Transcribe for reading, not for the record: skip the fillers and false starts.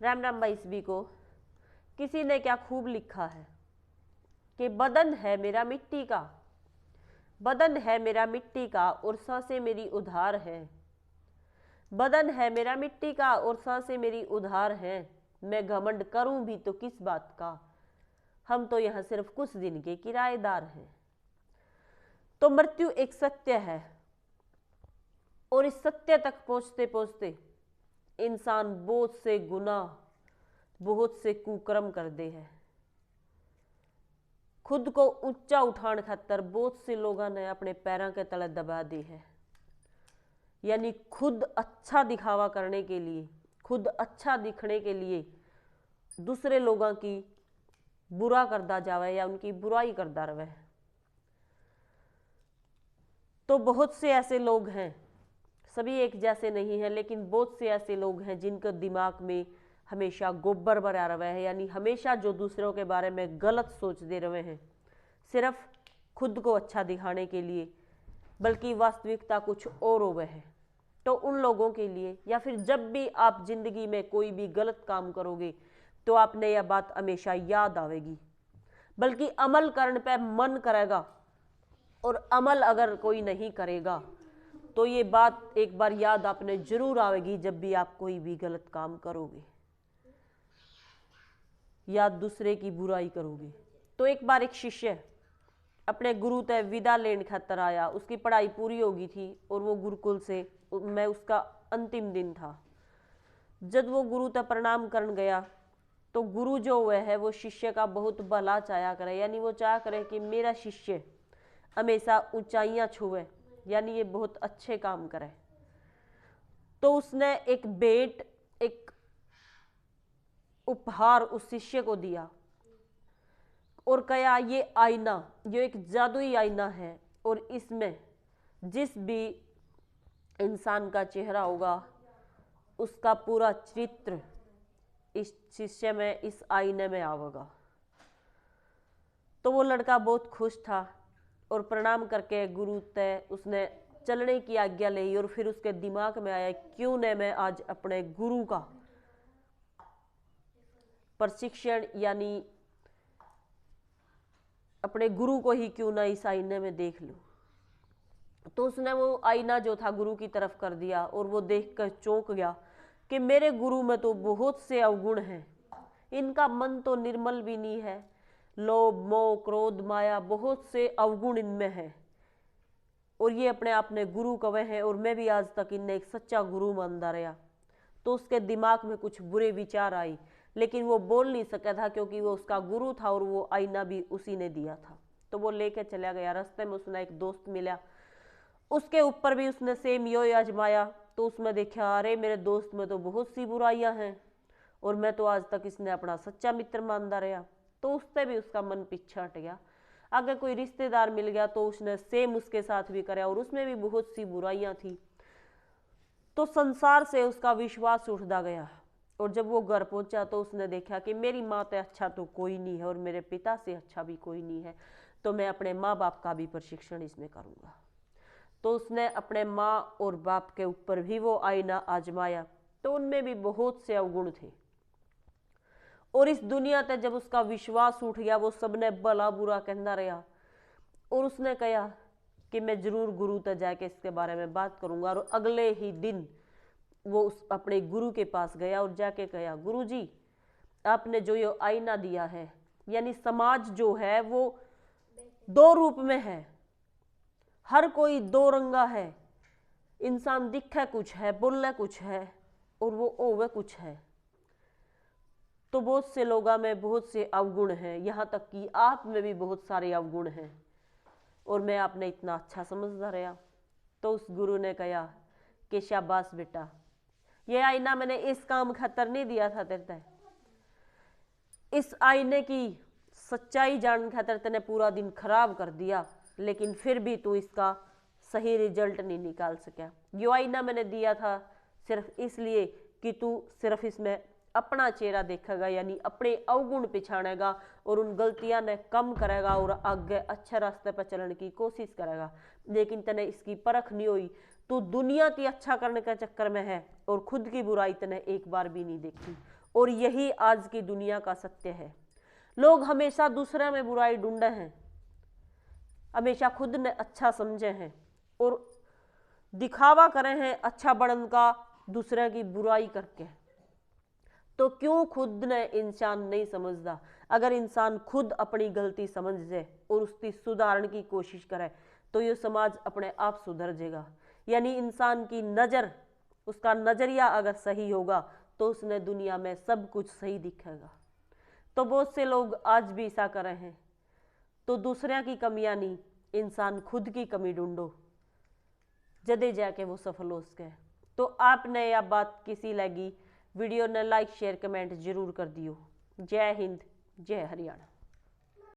राम राम भाई सभी को। किसी ने क्या खूब लिखा है कि बदन है मेरा मिट्टी का, बदन है मेरा मिट्टी का और सांसें मेरी उधार है। बदन है मेरा मिट्टी का और सांसें मेरी उधार हैं। मैं घमंड करूं भी तो किस बात का, हम तो यहां सिर्फ कुछ दिन के किराएदार हैं। तो मृत्यु एक सत्य है और इस सत्य तक पहुंचते पहुंचते इंसान बहुत से गुनाह, बहुत से कुकर्म कर दे है। खुद को ऊंचा उठाने खातर बहुत से लोगों ने अपने पैरों के तले दबा दी है। यानी खुद अच्छा दिखावा करने के लिए, खुद अच्छा दिखने के लिए दूसरे लोगों की बुरा करता जावे या उनकी बुराई करता रहे। तो बहुत से ऐसे लोग हैं, सभी एक जैसे नहीं हैं, लेकिन बहुत से ऐसे लोग हैं जिनके दिमाग में हमेशा गोबर भरा रहे हैं। यानी हमेशा जो दूसरों के बारे में गलत सोचते रहे हैं, सिर्फ खुद को अच्छा दिखाने के लिए, बल्कि वास्तविकता कुछ और हो गए है। तो उन लोगों के लिए, या फिर जब भी आप जिंदगी में कोई भी गलत काम करोगे तो आपने यह बात हमेशा याद आवेगी, बल्कि अमल करने पे मन करेगा। और अमल अगर कोई नहीं करेगा तो ये बात एक बार याद आपने जरूर आवेगी जब भी आप कोई भी गलत काम करोगे या दूसरे की बुराई करोगे। तो एक बार एक शिष्य अपने गुरु ते विदा लेने खातर आया। उसकी पढ़ाई पूरी हो गई थी और वो गुरुकुल से, मैं उसका अंतिम दिन था। जब वो गुरु ते प्रणाम करने गया तो गुरु जो हुआ है वो शिष्य का बहुत भला चाया करे। यानी वो चाह करे कि मेरा शिष्य हमेशा ऊंचाइयां छुए, यानी ये बहुत अच्छे काम करे। तो उसने एक भेंट, एक उपहार उस शिष्य को दिया और कहा ये आईना, ये एक जादुई आईना है और इसमें जिस भी इंसान का चेहरा होगा उसका पूरा चित्र इस शिष्य में, इस आईने में आवेगा। तो वो लड़का बहुत खुश था और प्रणाम करके गुरु ते उसने चलने की आज्ञा ली। और फिर उसके दिमाग में आया, क्यों न मैं आज अपने गुरु का प्रशिक्षण, यानी अपने गुरु को ही क्यों ना इस आईने में देख लूं। तो उसने वो आईना जो था गुरु की तरफ कर दिया और वो देखकर चौंक गया कि मेरे गुरु में तो बहुत से अवगुण हैं, इनका मन तो निर्मल भी नहीं है। लोभ, मोह, क्रोध, माया, बहुत से अवगुण इनमें है और ये अपने आप में गुरु कवे हैं और मैं भी आज तक इन्हें एक सच्चा गुरु मानता रहा। तो उसके दिमाग में कुछ बुरे विचार आई, लेकिन वो बोल नहीं सका था क्योंकि वो उसका गुरु था और वो आईना भी उसी ने दिया था। तो वो लेके चला गया। रास्ते में उसने एक दोस्त मिला, उसके ऊपर भी उसने सेम यो आजमाया। तो उसमें देखा, अरे मेरे दोस्त में तो बहुत सी बुराइयां हैं और मैं तो आज तक इसने अपना सच्चा मित्र मानता रहा। तो उससे भी उसका मन पीछे हट गया। अगर कोई रिश्तेदार मिल गया तो उसने सेम उसके साथ भी कराया और उसमें भी बहुत सी बुराइयां थी। तो संसार से उसका विश्वास उठता गया और जब वो घर पहुंचा तो उसने देखा कि मेरी माँ से अच्छा तो कोई नहीं है और मेरे पिता से अच्छा भी कोई नहीं है, तो मैं अपने माँ बाप का भी प्रशिक्षण इसमें करूँगा। तो उसने अपने माँ और बाप के ऊपर भी वो आईना आजमाया तो उनमें भी बहुत से अवगुण थे। और इस दुनिया तक जब उसका विश्वास उठ गया, वो सबने भला बुरा कहता रहा और उसने कहा कि मैं जरूर गुरु तक जाके इसके बारे में बात करूंगा। और अगले ही दिन वो उस अपने गुरु के पास गया और जाके कहा, गुरु जी आपने जो ये आईना दिया है, यानी समाज जो है वो दो रूप में है, हर कोई दो रंगा है। इंसान दिखे कुछ है, बोलने कुछ है और वो होवे कुछ है। तो बहुत से लोगों में बहुत से अवगुण हैं, यहाँ तक कि आप में भी बहुत सारे अवगुण हैं और मैं आपने इतना अच्छा समझता रहा। तो उस गुरु ने कहा कि शाबाश बेटा, ये आईना मैंने इस काम खातर नहीं दिया था तेरे, इस आईने की सच्चाई जानने खातर तेने पूरा दिन खराब कर दिया, लेकिन फिर भी तू इसका सही रिजल्ट नहीं निकाल सका। ये आईना मैंने दिया था सिर्फ इसलिए कि तू सिर्फ इसमें अपना चेहरा देखेगा, यानी अपने अवगुण पिछाड़ेगा और उन गलतियां ने कम करेगा और आगे अच्छे रास्ते पर चलने की कोशिश करेगा। लेकिन तने इसकी परख नहीं हुई, तू दुनिया की अच्छा करने के चक्कर में है और खुद की बुराई तने एक बार भी नहीं देखी और यही आज की दुनिया का सत्य है। लोग हमेशा दूसरे में बुराई ढूंढे हैं, हमेशा खुद ने अच्छा समझे हैं और दिखावा करे हैं अच्छा बनने का दूसरे की बुराई करके। तो क्यों खुद ने इंसान नहीं समझता? अगर इंसान खुद अपनी गलती समझ जाए और उसकी सुधारने की कोशिश करे तो ये समाज अपने आप सुधर जाएगा। यानी इंसान की नज़र, उसका नज़रिया अगर सही होगा तो उसने दुनिया में सब कुछ सही दिखेगा। तो बहुत से लोग आज भी ऐसा कर रहे हैं। तो दूसरों की कमियां नहीं, इंसान खुद की कमी ढूंढो, जदे जाके वो सफल हो सके। तो आपने यह बात किसी लगी वीडियो ने लाइक शेयर कमेंट जरूर कर दियो। जय हिंद, जय हरियाणा।